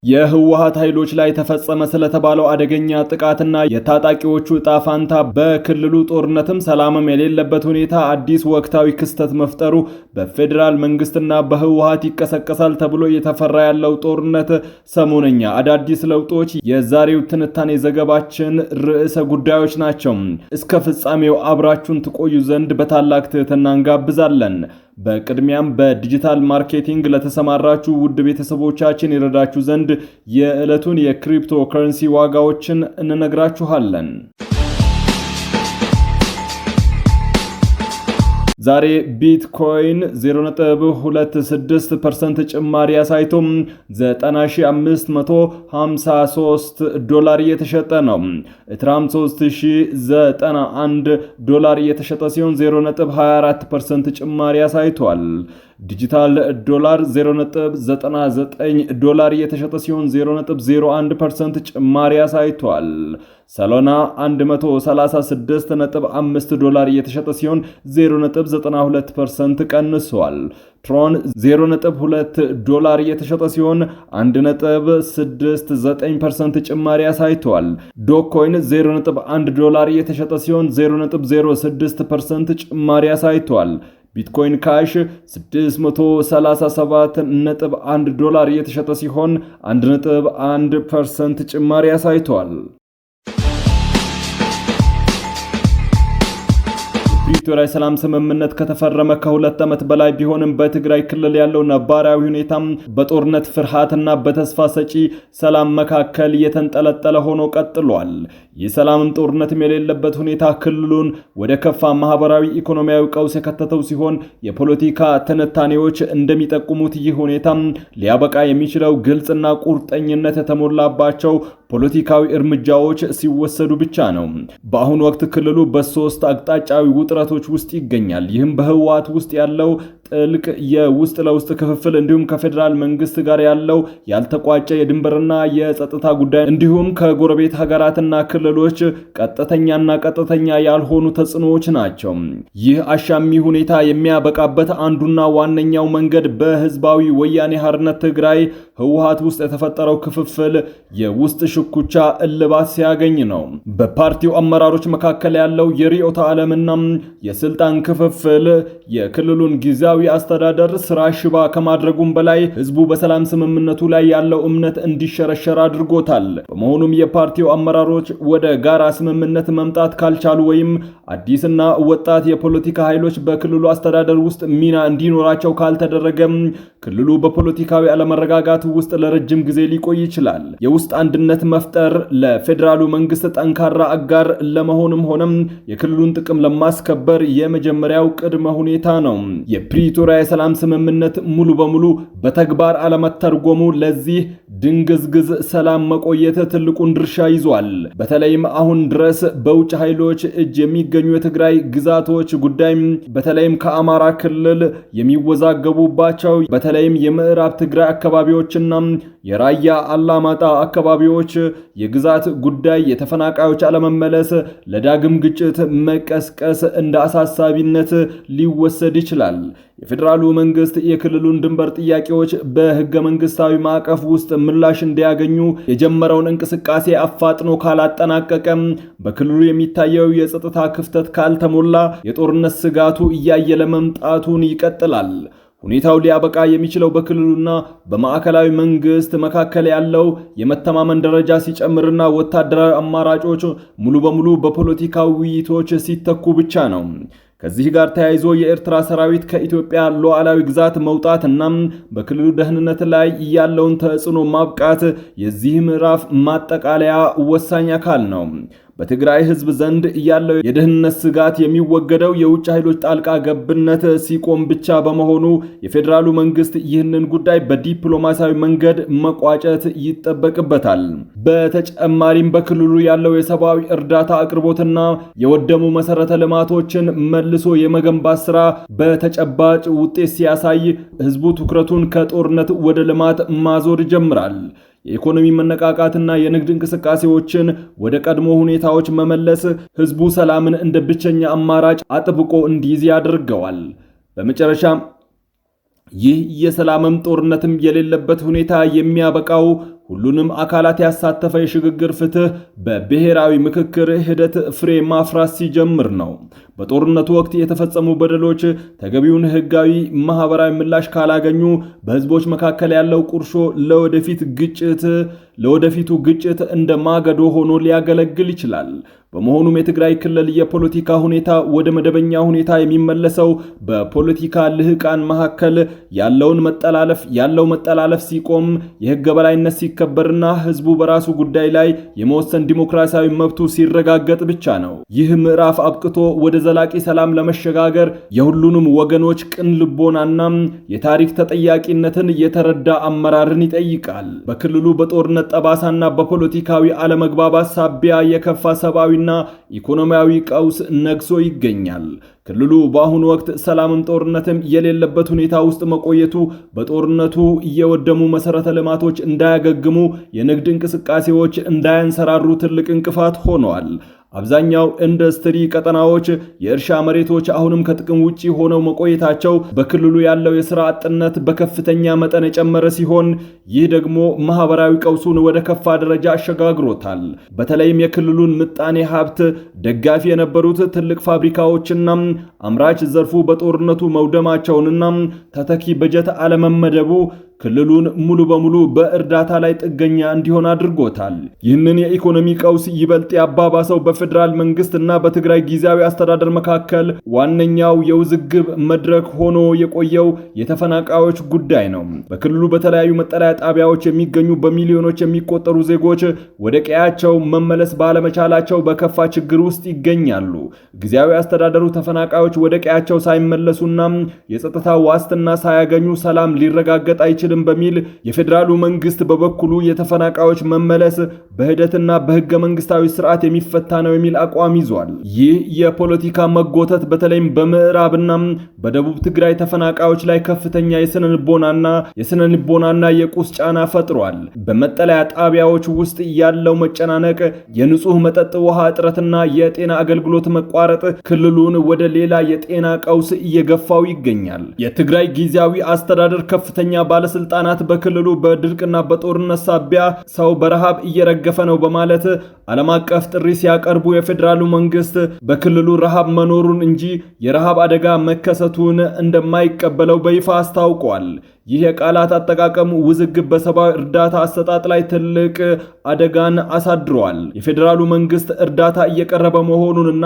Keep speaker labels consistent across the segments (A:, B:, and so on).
A: የህወሓት ኃይሎች ላይ ተፈጸመ ስለተባለው አደገኛ ጥቃትና የታጣቂዎቹ ዕጣ ፋንታ በክልሉ ጦርነትም ሰላምም የሌለበት ሁኔታ አዲስ ወቅታዊ ክስተት መፍጠሩ በፌዴራል መንግስትና በህወሓት ይቀሰቀሳል ተብሎ እየተፈራ ያለው ጦርነት ሰሞነኛ አዳዲስ ለውጦች የዛሬው ትንታኔ ዘገባችን ርዕሰ ጉዳዮች ናቸው። እስከ ፍጻሜው አብራችሁን ትቆዩ ዘንድ በታላቅ ትህትና እንጋብዛለን። በቅድሚያም በዲጂታል ማርኬቲንግ ለተሰማራችሁ ውድ ቤተሰቦቻችን ይረዳችሁ ዘንድ የዕለቱን የክሪፕቶ ከረንሲ ዋጋዎችን እንነግራችኋለን። ዛሬ ቢትኮይን 0.26% ጭማሪ አሳይቶ $9553 እየተሸጠ ነው። ኢትራም $3091 እየተሸጠ ሲሆን 0.24% ጭማሪ አሳይቷል። ዲጂታል ዶላር $0.99 እየተሸጠ ሲሆን 0.01% ጭማሪ አሳይቷል። ሰሎና $136.5 እየተሸጠ ሲሆን 0.92% ቀንሷል። ትሮን $0.2 እየተሸጠ ሲሆን 1.69% ጭማሪ አሳይቷል። ዶኮይን $0.1 እየተሸጠ ሲሆን 0.06% ጭማሪ አሳይቷል። ቢትኮይን ካሽ $637.1 እየተሸጠ ሲሆን 1.1% ጭማሪ አሳይቷል። የፕሪቶሪያ ሰላም ስምምነት ከተፈረመ ከ2 ዓመት በላይ ቢሆንም በትግራይ ክልል ያለው ነባራዊ ሁኔታ በጦርነት ፍርሃትና በተስፋ ሰጪ ሰላም መካከል የተንጠለጠለ ሆኖ ቀጥሏል። የሰላምም ጦርነትም የሌለበት ሁኔታ ክልሉን ወደ ከፋ ማህበራዊ ኢኮኖሚያዊ ቀውስ የከተተው ሲሆን የፖለቲካ ትንታኔዎች እንደሚጠቁሙት ይህ ሁኔታ ሊያበቃ የሚችለው ግልጽና ቁርጠኝነት የተሞላባቸው ፖለቲካዊ እርምጃዎች ሲወሰዱ ብቻ ነው። በአሁኑ ወቅት ክልሉ በ3 አቅጣጫዊ ውጥረቶች ውስጥ ይገኛል። ይህም በህወሓት ውስጥ ያለው ጥልቅ የውስጥ ለውስጥ ክፍፍል እንዲሁም ከፌዴራል መንግስት ጋር ያለው ያልተቋጨ የድንበርና የጸጥታ ጉዳይ እንዲሁም ከጎረቤት ሀገራትና ክልሎች ቀጥተኛና ቀጥተኛ ያልሆኑ ተጽዕኖዎች ናቸው። ይህ አሻሚ ሁኔታ የሚያበቃበት አንዱና ዋነኛው መንገድ በህዝባዊ ወያኔ ሓርነት ትግራይ ህወሓት ውስጥ የተፈጠረው ክፍፍል የውስጥ ሽኩቻ እልባት ሲያገኝ ነው። በፓርቲው አመራሮች መካከል ያለው የርዕዮተ ዓለምና የስልጣን ክፍፍል የክልሉን ጊዜያዊ አስተዳደር ስራ ሽባ ከማድረጉም በላይ ህዝቡ በሰላም ስምምነቱ ላይ ያለው እምነት እንዲሸረሸር አድርጎታል። በመሆኑም የፓርቲው አመራሮች ወደ ጋራ ስምምነት መምጣት ካልቻሉ ወይም አዲስና ወጣት የፖለቲካ ኃይሎች በክልሉ አስተዳደር ውስጥ ሚና እንዲኖራቸው ካልተደረገም ክልሉ በፖለቲካዊ አለመረጋጋት ውስጥ ለረጅም ጊዜ ሊቆይ ይችላል። የውስጥ አንድነት መፍጠር ለፌዴራሉ መንግስት ጠንካራ አጋር ለመሆንም ሆነም የክልሉን ጥቅም ለማስከበር የመጀመሪያው ቅድመ ሁኔታ ነው። የፕሪቶሪያ የሰላም ስምምነት ሙሉ በሙሉ በተግባር አለመተርጎሙ ለዚህ ድንግዝግዝ ሰላም መቆየት ትልቁን ድርሻ ይዟል። በተለይም አሁን ድረስ በውጭ ኃይሎች እጅ የሚገኙ የትግራይ ግዛቶች ጉዳይ በተለይም ከአማራ ክልል የሚወዛገቡባቸው በተለይም የምዕራብ ትግራይ አካባቢዎችና የራያ አላማጣ አካባቢዎች የግዛት ጉዳይ፣ የተፈናቃዮች አለመመለስ፣ ለዳግም ግጭት መቀስቀስ እንደ አሳሳቢነት ሊወሰድ ይችላል። የፌዴራሉ መንግስት የክልሉን ድንበር ጥያቄዎች በህገ መንግስታዊ ማዕቀፍ ውስጥ ምላሽ እንዲያገኙ የጀመረውን እንቅስቃሴ አፋጥኖ ካላጠናቀቀም በክልሉ የሚታየው የጸጥታ ክፍተት ካልተሞላ የጦርነት ስጋቱ እያየለ መምጣቱን ይቀጥላል። ሁኔታው ሊያበቃ የሚችለው በክልሉና በማዕከላዊ መንግስት መካከል ያለው የመተማመን ደረጃ ሲጨምርና ወታደራዊ አማራጮች ሙሉ በሙሉ በፖለቲካዊ ውይይቶች ሲተኩ ብቻ ነው። ከዚህ ጋር ተያይዞ የኤርትራ ሰራዊት ከኢትዮጵያ ሉዓላዊ ግዛት መውጣት እና በክልሉ ደህንነት ላይ ያለውን ተጽዕኖ ማብቃት የዚህ ምዕራፍ ማጠቃለያ ወሳኝ አካል ነው። በትግራይ ህዝብ ዘንድ ያለው የደህንነት ስጋት የሚወገደው የውጭ ኃይሎች ጣልቃ ገብነት ሲቆም ብቻ በመሆኑ የፌዴራሉ መንግስት ይህንን ጉዳይ በዲፕሎማሲያዊ መንገድ መቋጨት ይጠበቅበታል። በተጨማሪም በክልሉ ያለው የሰብአዊ እርዳታ አቅርቦትና የወደሙ መሰረተ ልማቶችን መልሶ የመገንባት ስራ በተጨባጭ ውጤት ሲያሳይ ህዝቡ ትኩረቱን ከጦርነት ወደ ልማት ማዞር ይጀምራል። የኢኮኖሚ መነቃቃትና የንግድ እንቅስቃሴዎችን ወደ ቀድሞ ሁኔታዎች መመለስ ህዝቡ ሰላምን እንደ ብቸኛ አማራጭ አጥብቆ እንዲይዝ ያደርገዋል። በመጨረሻ ይህ የሰላምም ጦርነትም የሌለበት ሁኔታ የሚያበቃው ሁሉንም አካላት ያሳተፈ የሽግግር ፍትህ በብሔራዊ ምክክር ሂደት ፍሬ ማፍራት ሲጀምር ነው። በጦርነቱ ወቅት የተፈጸሙ በደሎች ተገቢውን ህጋዊ ማህበራዊ ምላሽ ካላገኙ በህዝቦች መካከል ያለው ቁርሾ ለወደፊቱ ግጭት እንደ ማገዶ ሆኖ ሊያገለግል ይችላል። በመሆኑም የትግራይ ክልል የፖለቲካ ሁኔታ ወደ መደበኛ ሁኔታ የሚመለሰው በፖለቲካ ልህቃን መካከል ያለው መጠላለፍ ሲቆም፣ የህግ በላይነት ሲከበርና ህዝቡ በራሱ ጉዳይ ላይ የመወሰን ዲሞክራሲያዊ መብቱ ሲረጋገጥ ብቻ ነው። ይህ ምዕራፍ አብቅቶ ወደ ዘላቂ ሰላም ለመሸጋገር የሁሉንም ወገኖች ቅን ልቦናና የታሪክ ተጠያቂነትን የተረዳ አመራርን ይጠይቃል። በክልሉ በጦርነት ጠባሳና በፖለቲካዊ አለመግባባት ሳቢያ የከፋ ሰብአዊና ኢኮኖሚያዊ ቀውስ ነግሶ ይገኛል። ክልሉ በአሁኑ ወቅት ሰላምም ጦርነትም የሌለበት ሁኔታ ውስጥ መቆየቱ በጦርነቱ እየወደሙ መሰረተ ልማቶች እንዳያገግሙ፣ የንግድ እንቅስቃሴዎች እንዳያንሰራሩ ትልቅ እንቅፋት ሆነዋል። አብዛኛው ኢንዱስትሪ ቀጠናዎች፣ የእርሻ መሬቶች አሁንም ከጥቅም ውጪ ሆነው መቆየታቸው በክልሉ ያለው የሥራ አጥነት በከፍተኛ መጠን የጨመረ ሲሆን፣ ይህ ደግሞ ማህበራዊ ቀውሱን ወደ ከፋ ደረጃ አሸጋግሮታል። በተለይም የክልሉን ምጣኔ ሀብት ደጋፊ የነበሩት ትልቅ ፋብሪካዎችና አምራች ዘርፉ በጦርነቱ መውደማቸውንና ተተኪ በጀት አለመመደቡ ክልሉን ሙሉ በሙሉ በእርዳታ ላይ ጥገኛ እንዲሆን አድርጎታል። ይህንን የኢኮኖሚ ቀውስ ይበልጥ ያባባሰው በፌዴራል መንግስትና በትግራይ ጊዜያዊ አስተዳደር መካከል ዋነኛው የውዝግብ መድረክ ሆኖ የቆየው የተፈናቃዮች ጉዳይ ነው። በክልሉ በተለያዩ መጠለያ ጣቢያዎች የሚገኙ በሚሊዮኖች የሚቆጠሩ ዜጎች ወደ ቀያቸው መመለስ ባለመቻላቸው በከፋ ችግር ውስጥ ይገኛሉ። ጊዜያዊ አስተዳደሩ ተፈናቃዮች ወደ ቀያቸው ሳይመለሱና የጸጥታ ዋስትና ሳያገኙ ሰላም ሊረጋገጥ አይችልም በሚል የፌዴራሉ መንግስት በበኩሉ የተፈናቃዮች መመለስ በሂደትና በህገ መንግስታዊ ስርዓት የሚፈታ ነው የሚል አቋም ይዟል። ይህ የፖለቲካ መጎተት በተለይም በምዕራብና በደቡብ ትግራይ ተፈናቃዮች ላይ ከፍተኛ የስነ ልቦናና የቁስ ጫና ፈጥሯል። በመጠለያ ጣቢያዎች ውስጥ ያለው መጨናነቅ፣ የንጹህ መጠጥ ውሃ እጥረትና የጤና አገልግሎት መቋረጥ ክልሉን ወደ ሌላ የጤና ቀውስ እየገፋው ይገኛል። የትግራይ ጊዜያዊ አስተዳደር ከፍተኛ ባለስልጣናት በክልሉ በድርቅና በጦርነት ሳቢያ ሰው በረሃብ እየረገፈ ነው በማለት ዓለም አቀፍ ጥሪ ሲያቀርቡ የፌዴራሉ መንግስት በክልሉ ረሃብ መኖሩን እንጂ የረሃብ አደጋ መከሰቱን እንደማይቀበለው በይፋ አስታውቋል። ይህ የቃላት አጠቃቀም ውዝግብ በሰብአዊ እርዳታ አሰጣጥ ላይ ትልቅ አደጋን አሳድሯል። የፌዴራሉ መንግስት እርዳታ እየቀረበ መሆኑንና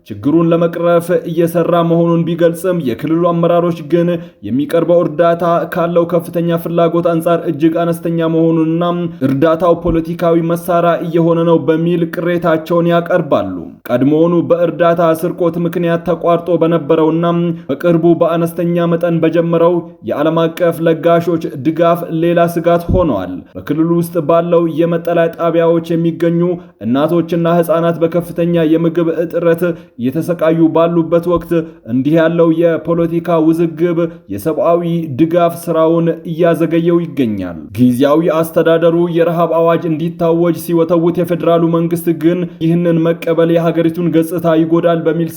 A: ችግሩን ለመቅረፍ እየሰራ መሆኑን ቢገልጽም የክልሉ አመራሮች ግን የሚቀርበው እርዳታ ካለው ከፍተኛ ፍላጎት አንጻር እጅግ አነስተኛ መሆኑንና እርዳታው ፖለቲካዊ መሳሪያ እየሆነ ነው በሚል ቅሬታቸውን ያቀርባሉ። ቀድሞውኑ በእርዳታ ስርቆት ምክንያት ተቋርጦ በነበረውና በቅርቡ በአነስተኛ መጠን በጀመረው የዓለም አቀፍ ለጋሾች ድጋፍ ሌላ ስጋት ሆነዋል። በክልሉ ውስጥ ባለው የመጠለያ ጣቢያዎች የሚገኙ እናቶችና ህፃናት በከፍተኛ የምግብ እጥረት እየተሰቃዩ ባሉበት ወቅት እንዲህ ያለው የፖለቲካ ውዝግብ የሰብአዊ ድጋፍ ስራውን እያዘገየው ይገኛል። ጊዜያዊ አስተዳደሩ የረሃብ አዋጅ እንዲታወጅ ሲወተውት የፌዴራሉ መንግስት ግን ይህንን መቀበል የሀገሪቱን ገጽታ ይጎዳል በሚል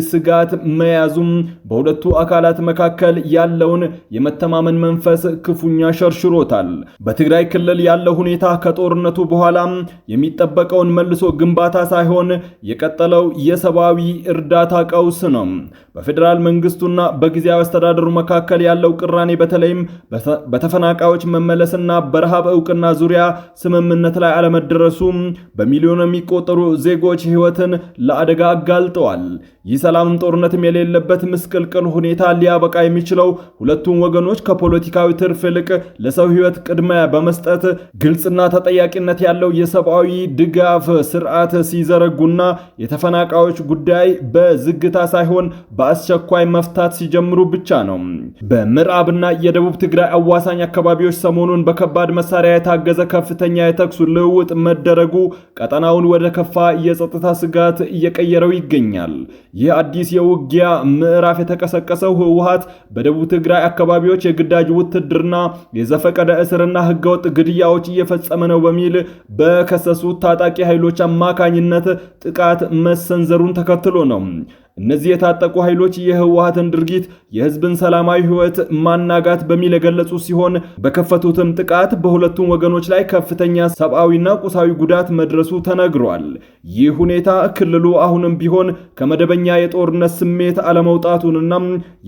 A: ስጋት መያዙም በሁለቱ አካላት መካከል ያለውን የመተማመን መንፈስ ክፉኛ ሸርሽሮታል። በትግራይ ክልል ያለው ሁኔታ ከጦርነቱ በኋላ የሚጠበቀውን መልሶ ግንባታ ሳይሆን የቀጠለው የሰብአዊ እርዳታ ቀውስ ነው። በፌዴራል መንግስቱና በጊዜያዊ አስተዳደሩ መካከል ያለው ቅራኔ በተለይም በተፈናቃዮች መመለስና በረሃብ ዕውቅና ዙሪያ ስምምነት ላይ አለመደረሱ በሚሊዮን የሚቆጠሩ ዜጎች ህይወትን ለአደጋ አጋልጠዋል። ይህ ሰላምም ጦርነትም የሌለበት ምስቅልቅል ሁኔታ ሊያበቃ የሚችለው ሁለቱም ወገኖች ከፖለቲካዊ ትርፍ ይልቅ ለሰው ህይወት ቅድሚያ በመስጠት ግልጽና ተጠያቂነት ያለው የሰብአዊ ድጋፍ ስርዓት ሲዘረጉና የተፈናቃዮች ጉዳይ በዝግታ ሳይሆን በአስቸኳይ መፍታት ሲጀምሩ ብቻ ነው። በምዕራብና የደቡብ ትግራይ አዋሳኝ አካባቢዎች ሰሞኑን በከባድ መሳሪያ የታገዘ ከፍተኛ የተኩስ ልውውጥ መደረጉ ቀጠናውን ወደ ከፋ የጸጥታ ስጋት እየቀየረው ይገኛል። ይህ አዲስ የውጊያ ምዕራፍ የተቀሰቀሰው ህወሓት በደቡብ ትግራይ አካባቢዎች የግዳጅ ውትድርና፣ የዘፈቀደ እስርና ህገወጥ ግድያዎች እየፈጸመ ነው በሚል በከሰሱት ታጣቂ ኃይሎች አማካኝነት ጥቃት መሰንዘሩን ተከትሎ ነው። እነዚህ የታጠቁ ኃይሎች የህወሓትን ድርጊት የህዝብን ሰላማዊ ህይወት ማናጋት በሚል የገለጹ ሲሆን በከፈቱትም ጥቃት በሁለቱም ወገኖች ላይ ከፍተኛ ሰብአዊና ቁሳዊ ጉዳት መድረሱ ተነግሯል። ይህ ሁኔታ ክልሉ አሁንም ቢሆን ከመደበኛ የጦርነት ስሜት አለመውጣቱንና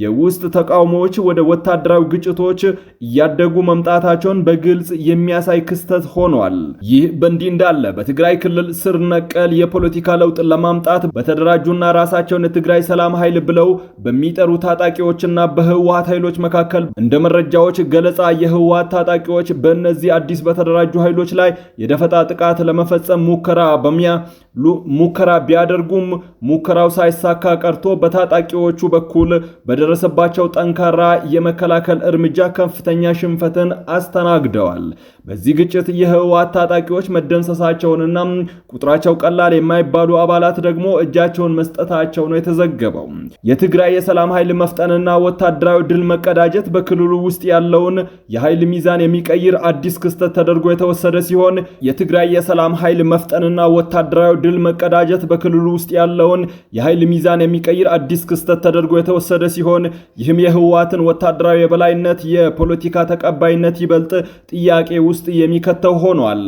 A: የውስጥ ተቃውሞዎች ወደ ወታደራዊ ግጭቶች እያደጉ መምጣታቸውን በግልጽ የሚያሳይ ክስተት ሆኗል። ይህ በእንዲህ እንዳለ በትግራይ ክልል ስር ነቀል የፖለቲካ ለውጥ ለማምጣት በተደራጁና ራሳቸውን የትግራይ ሰላም ኃይል ብለው በሚጠሩ ታጣቂዎችና በህወሓት ኃይሎች መካከል እንደ መረጃዎች ገለጻ የህወሓት ታጣቂዎች በእነዚህ አዲስ በተደራጁ ኃይሎች ላይ የደፈጣ ጥቃት ለመፈጸም ሙከራ ቢያደርጉም ሙከራው ሳይሳካ ቀርቶ በታጣቂዎቹ በኩል በደረሰባቸው ጠንካራ የመከላከል እርምጃ ከፍተኛ ሽንፈትን አስተናግደዋል። በዚህ ግጭት የህወሓት ታጣቂዎች መደምሰሳቸውንና ቁጥራቸው ቀላል የማይባሉ አባላት ደግሞ እጃቸውን መስጠታቸው ነው የተዘገበው። የትግራይ የሰላም ኃይል መፍጠንና ወታደራዊ ድል መቀዳጀት በክልሉ ውስጥ ያለውን የኃይል ሚዛን የሚቀይር አዲስ ክስተት ተደርጎ የተወሰደ ሲሆን የትግራይ የሰላም ኃይል መፍጠንና ወታደራዊ ድል መቀዳጀት በክልሉ ውስጥ ያለውን የኃይል ሚዛን የሚቀይር አዲስ ክስተት ተደርጎ የተወሰደ ሲሆን ይህም የህወሓትን ወታደራዊ የበላይነት የፖለቲካ ተቀባይነት ይበልጥ ጥያቄ ውስጥ የሚከተው ሆኗል።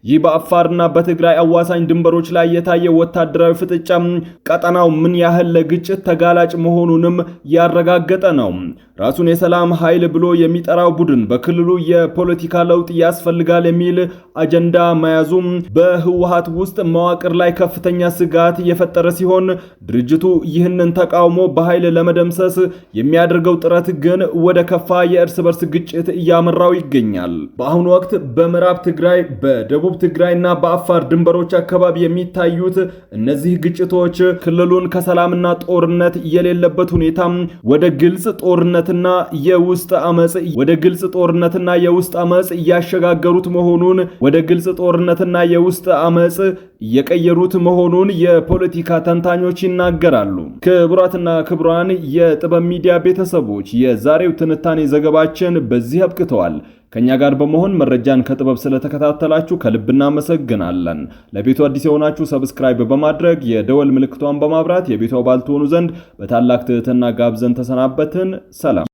A: ይህ በአፋርና በትግራይ አዋሳኝ ድንበሮች ላይ የታየው ወታደራዊ ፍጥጫ ቀጠናው ምን ያህል ለግጭት ተጋላጭ መሆኑንም ያረጋገጠ ነው። ራሱን የሰላም ኃይል ብሎ የሚጠራው ቡድን በክልሉ የፖለቲካ ለውጥ ያስፈልጋል የሚል አጀንዳ መያዙም በህወሓት ውስጥ መዋቅር ላይ ከፍተኛ ስጋት የፈጠረ ሲሆን ድርጅቱ ይህንን ተቃውሞ በኃይል ለመደምሰስ የሚያደርገው ጥረት ግን ወደ ከፋ የእርስ በርስ ግጭት እያመራው ይገኛል። በአሁኑ ወቅት በምዕራብ ትግራይ፣ በደቡብ ትግራይና በአፋር ድንበሮች አካባቢ የሚታዩት እነዚህ ግጭቶች ክልሉን ከሰላምና ጦርነት የሌለበት ሁኔታ ወደ ግልጽ ጦርነትና የውስጥ አመጽ እያሸጋገሩት መሆኑን እየቀየሩት መሆኑን የፖለቲካ ተንታኞች ይናገራሉ። ክቡራትና ክቡራን የጥበብ ሚዲያ ቤተሰቦች የዛሬው ትንታኔ ዘገባችን በዚህ አብቅተዋል። ከኛ ጋር በመሆን መረጃን ከጥበብ ስለተከታተላችሁ ከልብ እናመሰግናለን። ለቤቱ አዲስ የሆናችሁ ሰብስክራይብ በማድረግ የደወል ምልክቷን በማብራት የቤቱ አባል ትሆኑ ዘንድ በታላቅ ትህትና ጋብዘን ተሰናበትን። ሰላም።